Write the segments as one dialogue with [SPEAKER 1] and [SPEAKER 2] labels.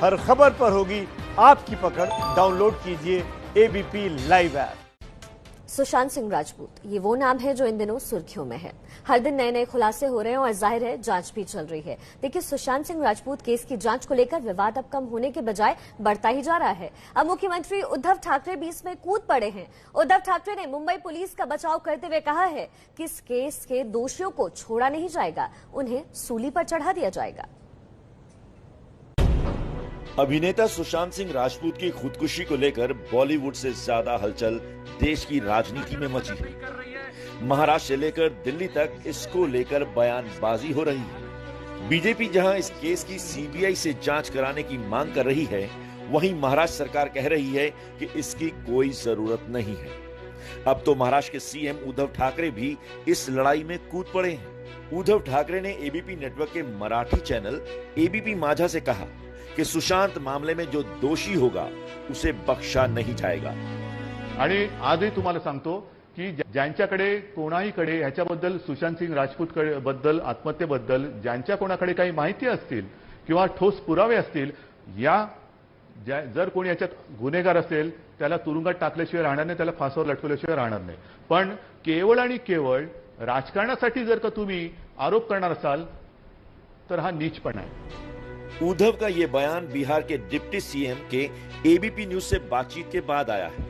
[SPEAKER 1] हर खबर पर होगी आपकी पकड़। डाउनलोड कीजिए ABP live app.
[SPEAKER 2] Sushant Singh Rajput, ये वो नाम है जो इन दिनों सुर्खियों में है। हर दिन नए नए खुलासे हो रहे हैं और जाहिर है जांच भी चल रही है। देखिए, सुशांत सिंह राजपूत केस की जांच को लेकर विवाद अब कम होने के बजाय बढ़ता ही जा रहा है। अब मुख्यमंत्री उद्धव ठाकरे भी इसमें कूद पड़े हैं। उद्धव ठाकरे ने मुंबई पुलिस का बचाव करते हुए कहा है कि इस केस के दोषियों को छोड़ा नहीं जाएगा, उन्हें सूली पर चढ़ा दिया जाएगा।
[SPEAKER 3] अभिनेता सुशांत सिंह राजपूत की खुदकुशी को लेकर बॉलीवुड से ज्यादा हलचल देश की राजनीति में मची है। महाराष्ट्र से लेकर दिल्ली तक इसको लेकर बयानबाजी हो रही है। बीजेपी जहां इस केस की सीबीआई से जांच कराने की मांग कर रही है, वहीं महाराष्ट्र सरकार कह रही है कि इसकी कोई जरूरत नहीं है। अब तो महाराष्ट्र के सीएम उद्धव ठाकरे भी इस लड़ाई में कूद पड़े हैं। उद्धव ठाकरे ने एबीपी नेटवर्क के मराठी चैनल एबीपी माझा से कहा कि सुशांत मामले में जो दोषी होगा उसे बख्शा नहीं जाएगा।
[SPEAKER 4] आणि आजही तुम्हाला सांगतो की ज्यांच्याकडे कोणाहीकडे ह्याच्याबद्दल सुशांत सिंह राजपूत बद्दल आत्महत्येबद्दल ज्यांच्या कोणाकडे काही माहिती असतील किंवा ठोस पुरावे असतील, या जर कोणी याच्यात गुन्हेगार असेल त्याला तुरुंगात टाकल्याशिवाय राहणार नाही, त्याला फासावर लटकवल्याशिवाय राहणार नाही। पण केवळ आणि केवळ राजकारणासाठी जर का तुम्ही आरोप करणार असाल तर हा नीचपणा आहे।
[SPEAKER 3] उद्धव का ये बयान बिहार के डिप्टी सीएम के एबीपी न्यूज से बातचीत के बाद आया है,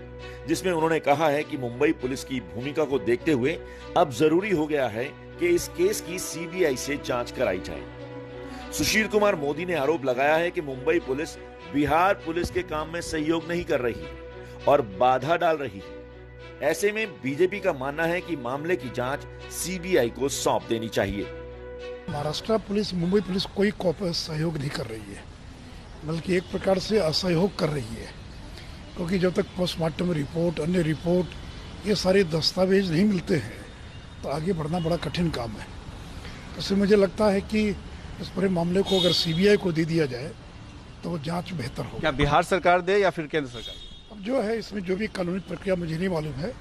[SPEAKER 3] जिसमें उन्होंने कहा है कि मुंबई पुलिस की भूमिका को देखते हुए अब जरूरी हो गया है कि इस केस की सीबीआई से जांच कराई जाए। सुशील कुमार मोदी ने आरोप लगाया है कि मुंबई पुलिस बिहार पुलिस के काम में सहयोग नहीं कर रही और बाधा डाल रही है। ऐसे में बीजेपी का मानना है कि मामले की जांच सीबीआई को सौंप देनी चाहिए।
[SPEAKER 5] महाराष्ट्र पुलिस मुंबई पुलिस कोई सहयोग नहीं कर रही है, बल्कि एक प्रकार से असहयोग कर रही है, क्योंकि जब तक पोस्टमार्टम रिपोर्ट, अन्य रिपोर्ट, ये सारे दस्तावेज नहीं मिलते हैं तो आगे बढ़ना बड़ा कठिन काम है। तो इससे मुझे लगता है कि इस पूरे मामले को अगर सीबीआई को दे दिया जाए तो जांच बेहतर हो।
[SPEAKER 6] क्या बिहार सरकार दे या फिर केंद्र सरकार?
[SPEAKER 5] अब जो है इसमें जो भी कानूनी प्रक्रिया मुझे नहीं मालूम है,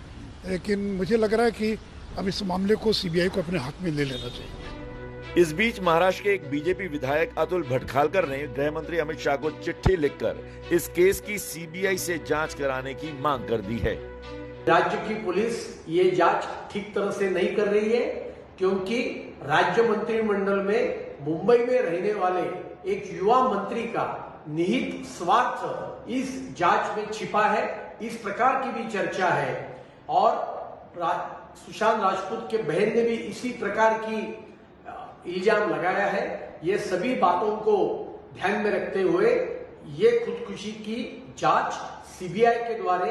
[SPEAKER 5] लेकिन मुझे लग रहा है कि अब इस मामले को सीबीआई को अपने हाथ में ले लेना चाहिए।
[SPEAKER 3] इस बीच महाराष्ट्र के एक बीजेपी विधायक अतुल भटखालकर ने गृह मंत्री अमित शाह को चिट्ठी लिखकर इस केस की सीबीआई से जांच कराने की मांग कर दी है।
[SPEAKER 7] राज्य की पुलिस ये जांच ठीक तरह से नहीं कर रही है, क्योंकि राज्य मंत्रिमंडल में मुंबई में रहने वाले एक युवा मंत्री का निहित स्वार्थ इस जांच में छिपा है, इस प्रकार की भी चर्चा है। और सुशांत राजपूत के बहन ने भी इसी प्रकार की इल्जाम लगाया है। ये सभी बातों को ध्यान में रखते हुए ये खुदकुशी की जांच सीबीआई के द्वारा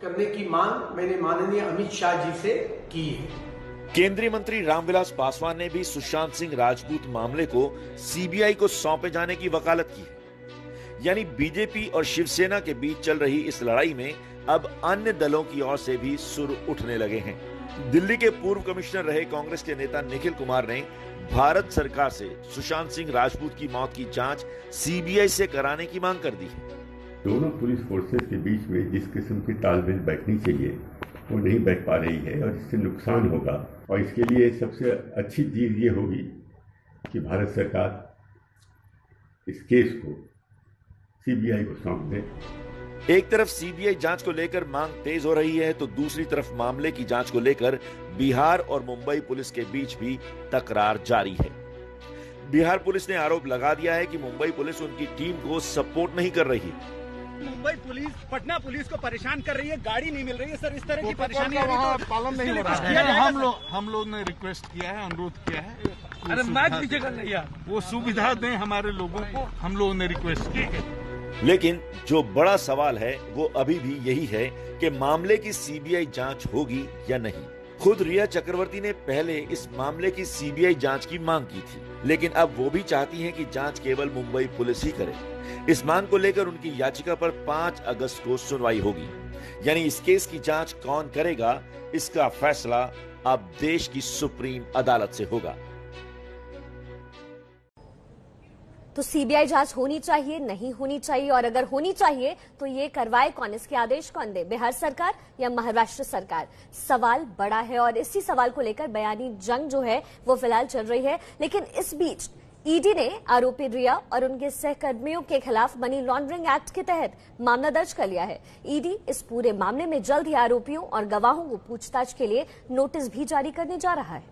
[SPEAKER 7] करने की मांग मैंने माननीय अमित शाह जी से की है।
[SPEAKER 3] केंद्रीय मंत्री रामविलास पासवान ने भी सुशांत सिंह राजपूत मामले को सीबीआई को सौंपे जाने की वकालत की है। यानी बीजेपी और शिवसेना के बीच चल रही इस लड़ाई में अब अन्य दलों की ओर से भी सुर उठने लगे हैं। दिल्ली के पूर्व कमिश्नर रहे कांग्रेस के नेता निखिल कुमार ने भारत सरकार से सुशांत सिंह राजपूत की मौत की जांच सीबीआई से कराने की मांग कर दी है।
[SPEAKER 8] दोनों पुलिस फोर्सेस के बीच में जिस किस्म की तालमेल बैठनी चाहिए वो नहीं बैठ पा रही है और इससे नुकसान होगा। और इसके लिए सबसे अच्छी चीज ये होगी कि भारत सरकार इस केस को सीबीआई को सौंप दे।
[SPEAKER 3] एक तरफ सीबीआई जांच को लेकर मांग तेज हो रही है, तो दूसरी तरफ मामले की जांच को लेकर बिहार और मुंबई पुलिस के बीच भी तकरार जारी है। बिहार पुलिस ने आरोप लगा दिया है कि मुंबई पुलिस उनकी टीम को सपोर्ट नहीं कर रही।
[SPEAKER 9] मुंबई पुलिस पटना पुलिस को परेशान कर रही है, गाड़ी नहीं मिल रही है सर, इस तरह की परेशानी
[SPEAKER 6] पालन नहीं हो रहा है। हम लोग ने रिक्वेस्ट किया है, अनुरोध किया है,
[SPEAKER 9] अरे मैच भी जगह नहीं है,
[SPEAKER 6] वो सुविधा दें हमारे लोगों को, हम लोगों ने रिक्वेस्ट की है।
[SPEAKER 3] लेकिन जो बड़ा सवाल है वो अभी भी यही है कि मामले की सीबीआई जांच होगी या नहीं। खुद रिया चक्रवर्ती ने पहले इस मामले की सीबीआई जांच की मांग की थी, लेकिन अब वो भी चाहती हैं कि जांच केवल मुंबई पुलिस ही करे। इस मांग को लेकर उनकी याचिका पर 5 अगस्त को सुनवाई होगी। यानी इस केस की जांच कौन करेगा, इसका फैसला अब देश की सुप्रीम अदालत से होगा।
[SPEAKER 2] तो सीबीआई जांच होनी चाहिए, नहीं होनी चाहिए, और अगर होनी चाहिए तो ये करवाए कौन, इसके आदेश कौन दे, बिहार सरकार या महाराष्ट्र सरकार? सवाल बड़ा है और इसी सवाल को लेकर बयानी जंग जो है वो फिलहाल चल रही है। लेकिन इस बीच ईडी ने आरोपी रिया और उनके सहकर्मियों के खिलाफ मनी लॉन्ड्रिंग एक्ट के तहत मामला दर्ज कर लिया है। ईडी इस पूरे मामले में जल्द ही आरोपियों और गवाहों को पूछताछ के लिए नोटिस भी जारी करने जा रहा है।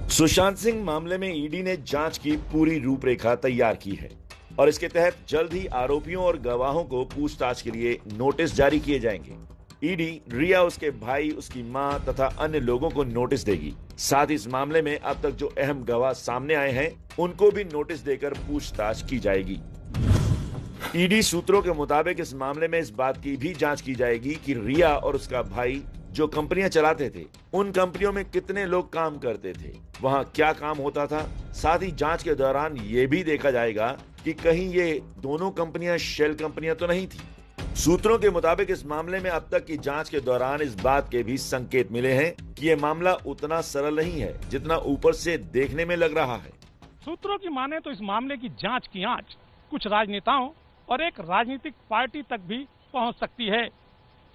[SPEAKER 3] सुशांत सिंह मामले में ईडी ने जांच की पूरी रूपरेखा तैयार की है और इसके तहत जल्द ही आरोपियों और गवाहों को पूछताछ के लिए नोटिस जारी किए जाएंगे। ईडी रिया, उसके भाई, उसकी मां तथा अन्य लोगों को नोटिस देगी। साथ ही इस मामले में अब तक जो अहम गवाह सामने आए हैं उनको भी नोटिस देकर पूछताछ की जाएगी। ईडी सूत्रों के मुताबिक इस मामले में इस बात की भी जांच की जाएगी कि रिया और उसका भाई जो कंपनियां चलाते थे, उन कंपनियों में कितने लोग काम करते थे, वहां क्या काम होता था। साथ ही जांच के दौरान ये भी देखा जाएगा कि कहीं ये दोनों कंपनियां शेल कंपनियां तो नहीं थी। सूत्रों के मुताबिक इस मामले में अब तक की जांच के दौरान इस बात के भी संकेत मिले हैं कि ये मामला उतना सरल नहीं है जितना ऊपर से देखने में लग रहा है।
[SPEAKER 10] सूत्रों की माने तो इस मामले की जांच की आंच कुछ राजनेताओं और एक राजनीतिक पार्टी तक भी पहुंच सकती है।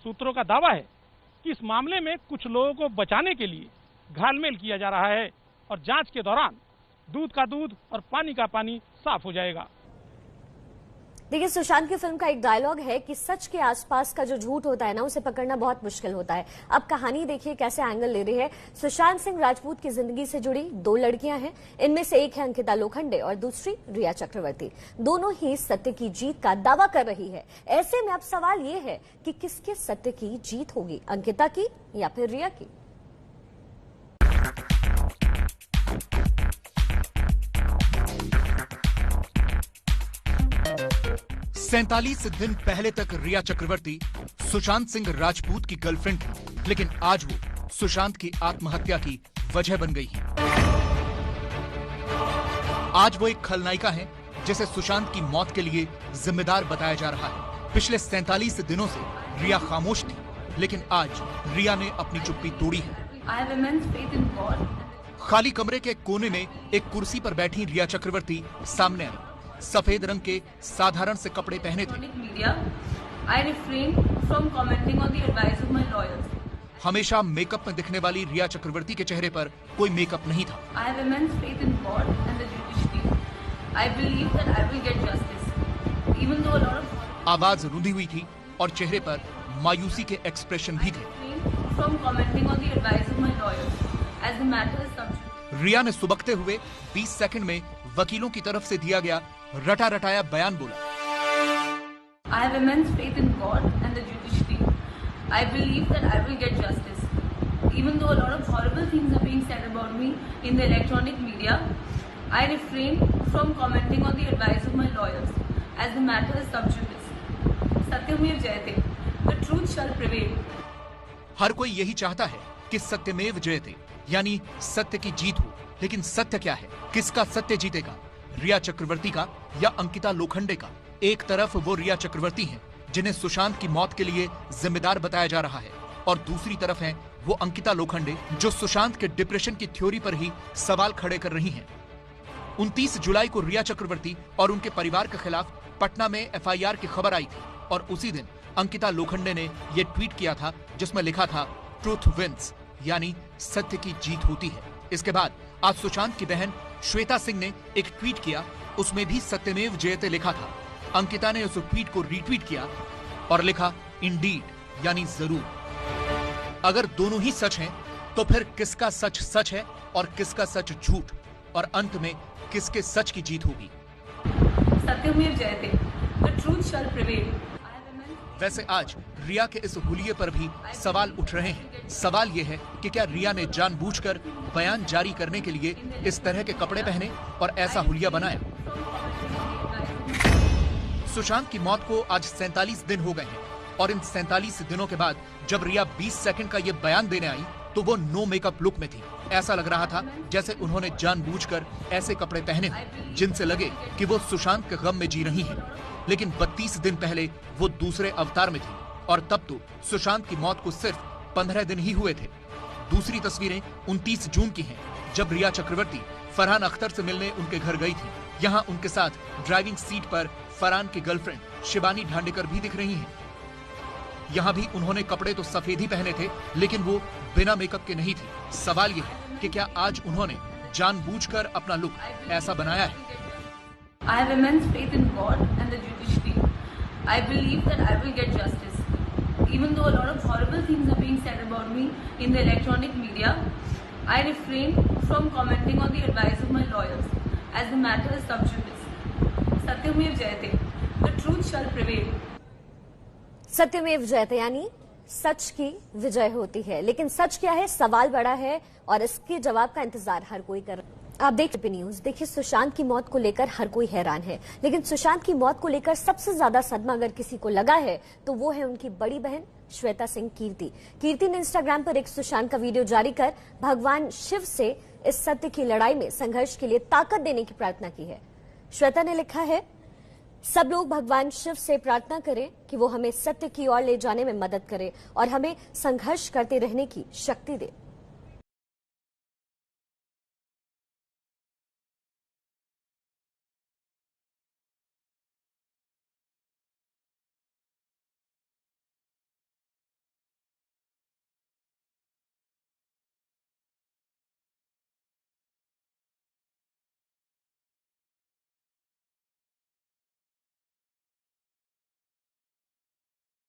[SPEAKER 10] सूत्रों का दावा है कि इस मामले में कुछ लोगों को बचाने के लिए घालमेल किया जा रहा है और जांच के दौरान दूध का दूध और पानी का पानी साफ हो जाएगा।
[SPEAKER 2] देखिए, सुशांत की फिल्म का एक डायलॉग है कि सच के आसपास का जो झूठ होता है ना, उसे पकड़ना बहुत मुश्किल होता है। अब कहानी देखिए कैसे एंगल ले रही है। सुशांत सिंह राजपूत की जिंदगी से जुड़ी 2 लड़कियां हैं। इनमें से एक है अंकिता लोखंडे और दूसरी रिया चक्रवर्ती। दोनों ही सत्य की जीत का दावा कर रही है। ऐसे में अब सवाल ये है कि किसके सत्य की जीत होगी, अंकिता की या फिर रिया की।
[SPEAKER 11] 47 दिन पहले तक रिया चक्रवर्ती सुशांत सिंह राजपूत की गर्लफ्रेंड थी, लेकिन आज वो सुशांत की आत्महत्या की वजह बन गई है। आज वो एक खलनायिका है जिसे सुशांत की मौत के लिए जिम्मेदार बताया जा रहा है। पिछले 47 दिनों से रिया खामोश थी, लेकिन आज रिया ने अपनी चुप्पी तोड़ी है। खाली कमरे के कोने में एक कुर्सी पर बैठी रिया चक्रवर्ती सामने आई। सफेद रंग के साधारण से कपड़े पहने थे। हमेशा मेकअप में दिखने वाली रिया चक्रवर्ती के चेहरे पर कोई मेकअप नहीं था। आवाज रुंधी हुई थी और चेहरे पर मायूसी के एक्सप्रेशन भी थे। रिया ने सुबकते हुए 20 सेकंड में वकीलों की तरफ से दिया गया रटा रटाया बयान बोला।
[SPEAKER 12] I have immense faith in God and the judiciary. I believe that I will get justice. Even though a lot of horrible things are being said about me in the electronic media, I refrain from commenting on the advice of my lawyers as the matter is sub judice. Satyameva Jayate. The truth shall prevail.
[SPEAKER 11] हर कोई यही चाहता है कि सत्यमेव जयते, यानी सत्य की जीत हो। लेकिन सत्य क्या है? किसका सत्य जीतेगा, रिया चक्रवर्ती का या अंकिता लोखंडे का? एक तरफ वो रिया चक्रवर्ती हैं, जिन्हें सुशांत की मौत के लिए जिम्मेदार बताया जा रहा है, और दूसरी तरफ हैं वो अंकिता लोखंडे, जो सुशांत के डिप्रेशन की थ्योरी पर ही सवाल खड़े कर रही हैं। 29 जुलाई को रिया चक्रवर्ती और उनके परिवार के खिलाफ पटना में एफआईआर की खबर आई थी, और उसी दिन अंकिता लोखंडे ने ये ट्वीट किया था जिसमें लिखा था ट्रूथ विंस, यानी सत्य की जीत होती है। इसके बाद आज सुशांत की बहन श्वेता सिंह ने एक ट्वीट किया, उसमें भी सत्यमेव जयते लिखा था। अंकिता ने उस ट्वीट को रीट्वीट किया और लिखा इंडीड, यानी जरूर। अगर दोनों ही सच हैं, तो फिर किसका सच सच है और किसका सच झूठ, और अंत में किसके सच की जीत होगी?
[SPEAKER 12] सत्यमेव जयते, the truth shall prevail.
[SPEAKER 11] वैसे आज रिया के इस हुलिये पर भी सवाल उठ रहे हैं। सवाल यह है कि क्या रिया ने जानबूझकर बयान जारी करने के लिए इस तरह के कपड़े पहने और ऐसा हुलिया बनाया? सुशांत की मौत को आज 47 दिन हो गए हैं, और इन 47 दिनों के बाद जब रिया 20 सेकंड का ये बयान देने आई तो वो नो मेकअप लुक में थी। ऐसा लग रहा था जैसे उन्होंने जानबूझकर ऐसे कपड़े पहने हैं जिनसे लगे कि वो सुशांत के गम में जी रही हैं। लेकिन 32 दिन पहले वो दूसरे अवतार में थी, और तब तो सुशांत की मौत को सिर्फ 15 दिन ही हुए थे। दूसरी तस्वीरें 29 जून की हैं, जब रिया चक्रवर्ती फरहान अख्तर से मिलने उनके घर गई थी। यहाँ उनके साथ ड्राइविंग सीट पर फरहान की गर्लफ्रेंड शिबानी ढांडेकर भी दिख रही हैं। यहाँ भी उन्होंने कपड़े तो सफेद ही पहने थे, लेकिन वो बिना मेकअप के नहीं थी। सवाल यह है कि क्या आज उन्होंने जानबूझकर अपना लुक ऐसा बनाया है।
[SPEAKER 12] I have immense faith in God and the judiciary. I believe that I will get justice. Even though a lot of horrible things are being said about me in the electronic media, I refrain from commenting on the advice of my lawyers, as the matter is sub judice. Satyameva Jayate. The truth shall prevail.
[SPEAKER 2] सत्यमेव जयते यानी सच की विजय होती है। लेकिन सच क्या है, सवाल बड़ा है और इसके जवाब का इंतजार हर कोई कर रहा है। आप देखते न्यूज देखिए, सुशांत की मौत को लेकर हर कोई हैरान है, लेकिन सुशांत की मौत को लेकर सबसे ज्यादा सदमा अगर किसी को लगा है तो वो है उनकी बड़ी बहन श्वेता सिंह कीर्ति। कीर्ति ने इंस्टाग्राम पर एक सुशांत का वीडियो जारी कर भगवान शिव से इस सत्य की लड़ाई में संघर्ष के लिए ताकत देने की प्रार्थना की है। श्वेता ने लिखा है, सब लोग भगवान शिव से प्रार्थना करें कि वो हमें सत्य की ओर ले जाने में मदद करे और हमें संघर्ष करते रहने की शक्ति दे।